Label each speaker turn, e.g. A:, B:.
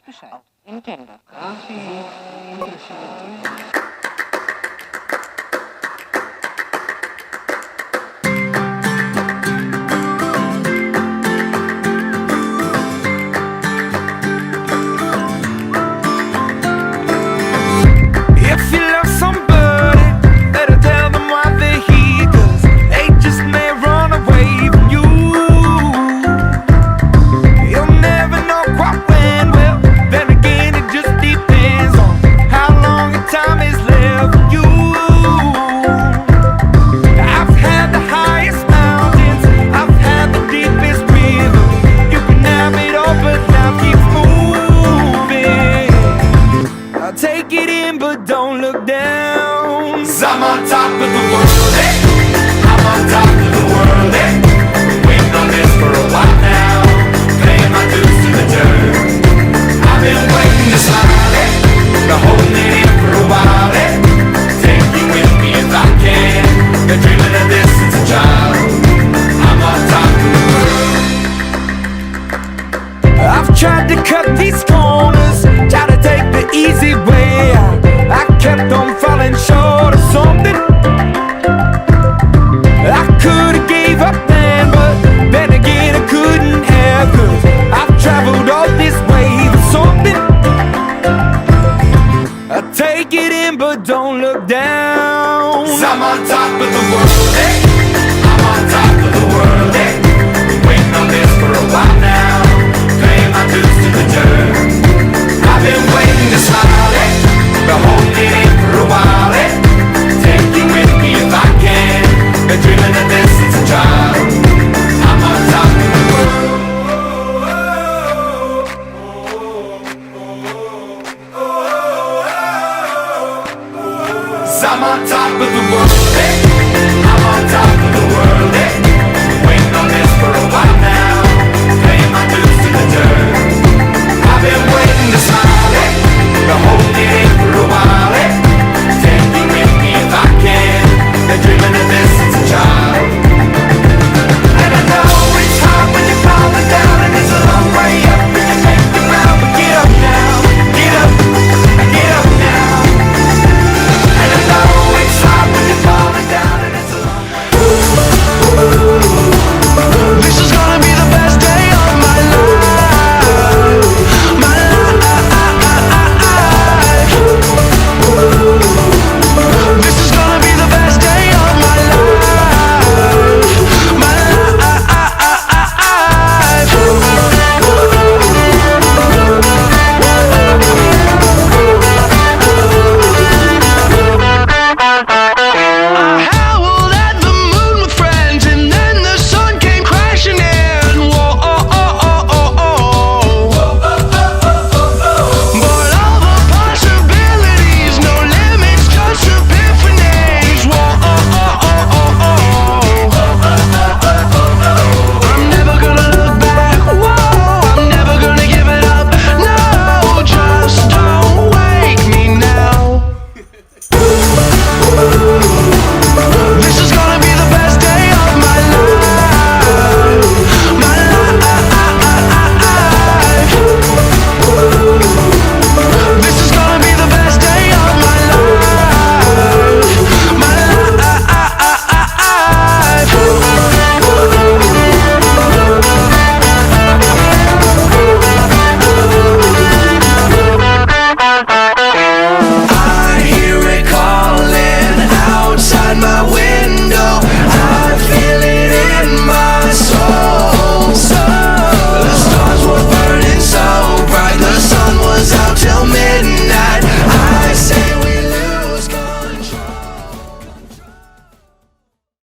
A: Weiß Bescheid. Intendo.
B: If you love somebody, better tell them why they're here, 'cause they just may run away from you. You'll never know quite when, well, then again it just depends on how long your time is left for you. I've had the highest mountains, I've had the deepest river. You can have it all, but life keeps moving. I'll take it in, but don't look down. 'Cause I'm on top of the world, eh? I'm on top of the world, eh? Waiting on this for a while now, paying my dues to the dirt. I've been waiting to smile, eh? Been holding it in for a while, eh? Take you with me if I can. Been dreaming of this since a child. I'm on top of the world. I've tried to cut these corners, tried to take the easy way out. I kept on falling short of something. I could've gave up then, but then again I couldn't have, 'cause I've traveled all this way for something. I take it in, but don't look down. 'Cause I'm on top of the world, eh? I'm on top of the world, eh? Waiting on this for a while now, paying my dues to the dirt. I've been waiting to smile, eh? Been holding it in for a while, eh? Take you with me if I can. Been dreaming of this since a child.